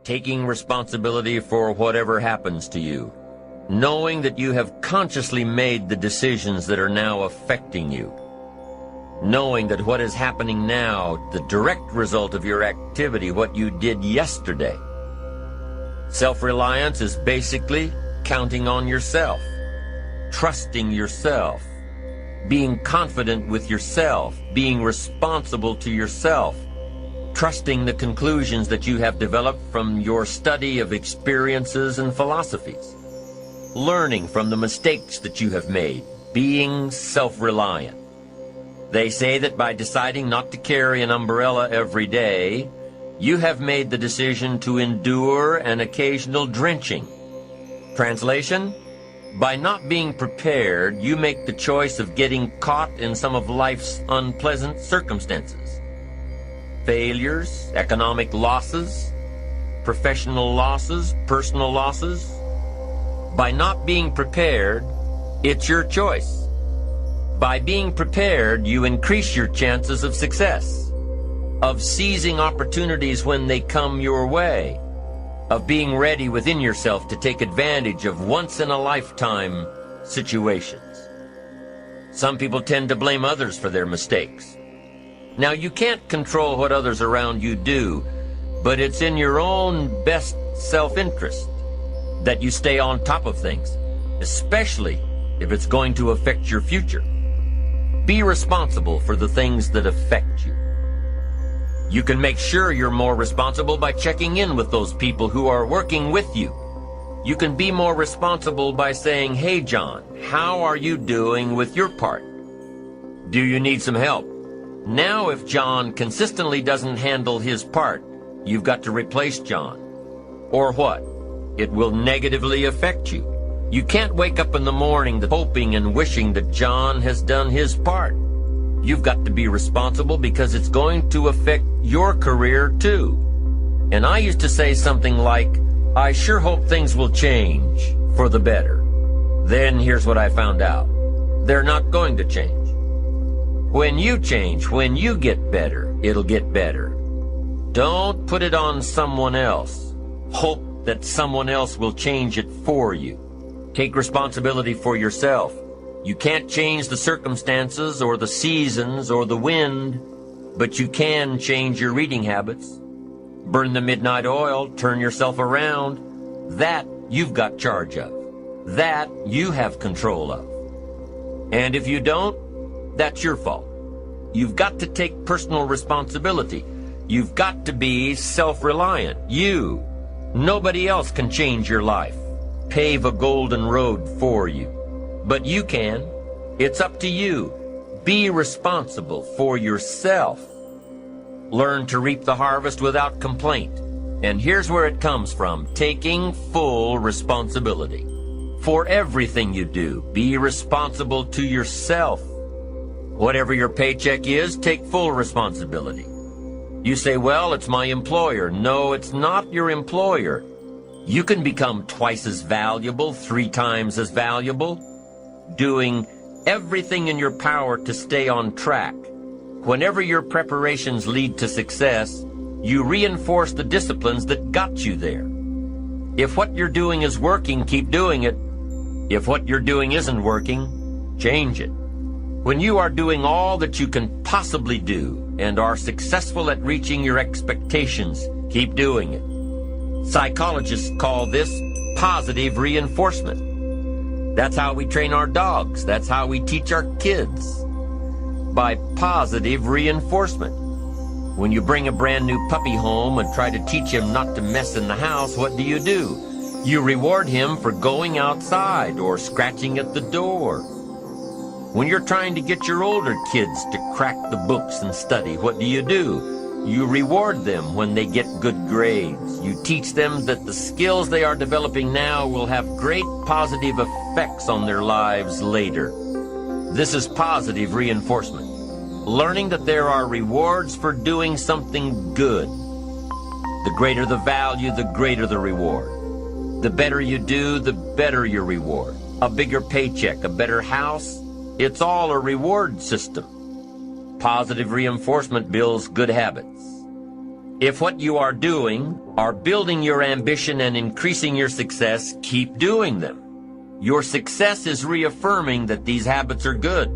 taking responsibility for whatever happens to you, knowing that you have consciously made the decisions that are now affecting you, knowing that what is happening now, the direct result of your activity, what you did yesterday. Self-reliance is basically counting on yourself, trusting yourself, being confident with yourself, being responsible to yourself, trusting the conclusions that you have developed from your study of experiences and philosophies, learning from the mistakes that you have made, being self-reliant. They say that by deciding not to carry an umbrella every day, you have made the decision to endure an occasional drenching. Translation? By not being prepared, you make the choice of getting caught in some of life's unpleasant circumstances. Failures, economic losses, professional losses, personal losses. By not being prepared, it's your choice. By being prepared, you increase your chances of success, of seizing opportunities when they come your way, of being ready within yourself to take advantage of once-in-a-lifetime situations. Some people tend to blame others for their mistakes. Now, you can't control what others around you do, but it's in your own best self-interest that you stay on top of things, especially if it's going to affect your future. Be responsible for the things that affect you. You can make sure you're more responsible by checking in with those people who are working with you. You can be more responsible by saying, "Hey, John, how are you doing with your part? Do you need some help?" Now, if John consistently doesn't handle his part, you've got to replace John. Or what? It will negatively affect you. You can't wake up in the morning hoping and wishing that John has done his part. You've got to be responsible because it's going to affect your career too. And I used to say something like, "I sure hope things will change for the better." Then here's what I found out. They're not going to change. When you change, when you get better, it'll get better. Don't put it on someone else. Hope that someone else will change it for you. Take responsibility for yourself. You can't change the circumstances or the seasons or the wind, but you can change your reading habits. Burn the midnight oil, turn yourself around. That you've got charge of. That you have control of. And if you don't, that's your fault. You've got to take personal responsibility. You've got to be self-reliant. You. Nobody else can change your life, pave a golden road for you. But you can. It's up to you. Be responsible for yourself. Learn to reap the harvest without complaint. And here's where it comes from, taking full responsibility. For everything you do, be responsible to yourself. Whatever your paycheck is, take full responsibility. You say, "Well, it's my employer." No, it's not your employer. You can become twice as valuable, 3 times as valuable, doing everything in your power to stay on track. Whenever your preparations lead to success, you reinforce the disciplines that got you there. If what you're doing is working, keep doing it. If what you're doing isn't working, change it. When you are doing all that you can possibly do and are successful at reaching your expectations, keep doing it. Psychologists call this positive reinforcement. That's how we train our dogs. That's how we teach our kids. By positive reinforcement. When you bring a brand new puppy home and try to teach him not to mess in the house, what do? You reward him for going outside or scratching at the door. When you're trying to get your older kids to crack the books and study, what do? You reward them when they get good grades. You teach them that the skills they are developing now will have great positive effects on their lives later. This is positive reinforcement. Learning that there are rewards for doing something good. The greater the value, the greater the reward. The better you do, the better your reward. A bigger paycheck, a better house, it's all a reward system. Positive reinforcement builds good habits. If what you are doing are building your ambition and increasing your success, keep doing them. Your success is reaffirming that these habits are good,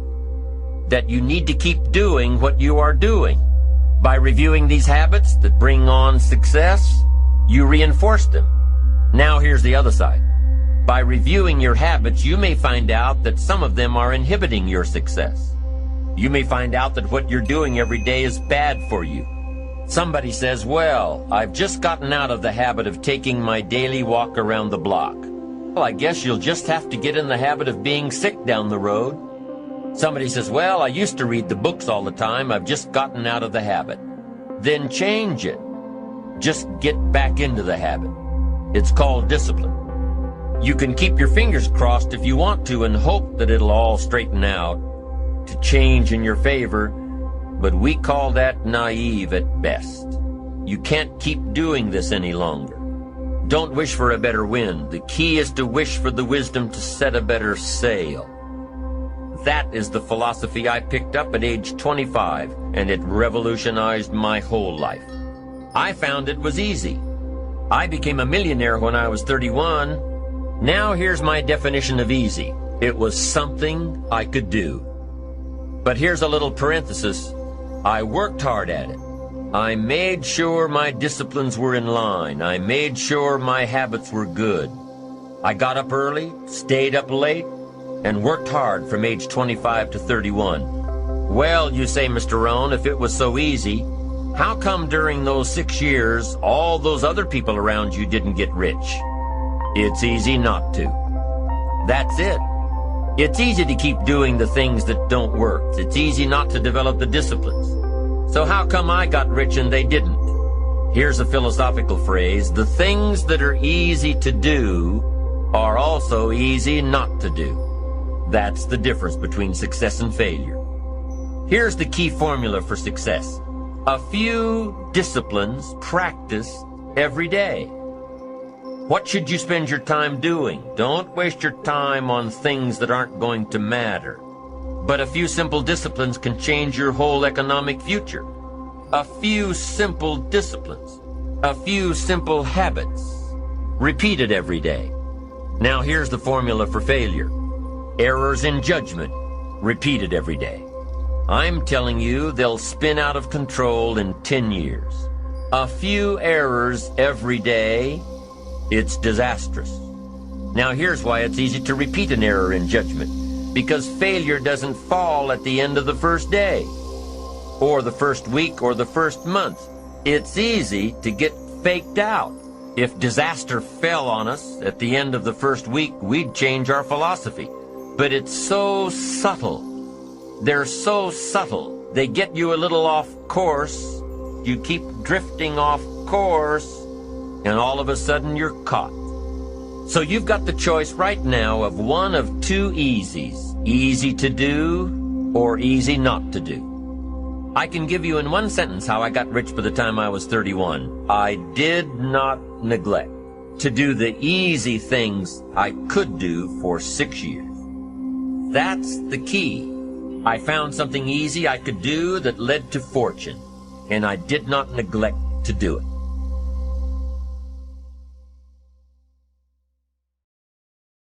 that you need to keep doing what you are doing. By reviewing these habits that bring on success, you reinforce them. Now here's the other side. By reviewing your habits, you may find out that some of them are inhibiting your success. You may find out that what you're doing every day is bad for you. Somebody says, well, I've just gotten out of the habit of taking my daily walk around the block. Well, I guess you'll just have to get in the habit of being sick down the road. Somebody says, well, I used to read the books all the time. I've just gotten out of the habit. Then change it. Just get back into the habit. It's called discipline. You can keep your fingers crossed if you want to and hope that it'll all straighten out to change in your favor, but we call that naive at best. You can't keep doing this any longer. Don't wish for a better wind. The key is to wish for the wisdom to set a better sail. That is the philosophy I picked up at age 25, and it revolutionized my whole life. I found it was easy. I became a millionaire when I was 31. Now here's my definition of easy. It was something I could do. But here's a little parenthesis. I worked hard at it. I made sure my disciplines were in line. I made sure my habits were good. I got up early, stayed up late, and worked hard from age 25 to 31. Well, you say, Mr. Rohn, if it was so easy, how come during those 6 years all those other people around you didn't get rich? It's easy not to. That's it. It's easy to keep doing the things that don't work. It's easy not to develop the disciplines. So how come I got rich and they didn't? Here's a philosophical phrase. The things that are easy to do are also easy not to do. That's the difference between success and failure. Here's the key formula for success. A few disciplines practiced every day. What should you spend your time doing? Don't waste your time on things that aren't going to matter. But a few simple disciplines can change your whole economic future. A few simple disciplines. A few simple habits. Repeated every day. Now here's the formula for failure. Errors in judgment. Repeated every day. I'm telling you, they'll spin out of control in 10 years. A few errors every day. It's disastrous. Now here's why it's easy to repeat an error in judgment. Because failure doesn't fall at the end of the first day, or the first week, or the first month. It's easy to get faked out. If disaster fell on us at the end of the first week, we'd change our philosophy. But it's so subtle. They're so subtle. They get you a little off course. You keep drifting off course, and all of a sudden you're caught. So you've got the choice right now of one of two easies. Easy to do or easy not to do. I can give you in one sentence how I got rich by the time I was 31. I did not neglect to do the easy things I could do for 6 years. That's the key. I found something easy I could do that led to fortune, and I did not neglect to do it.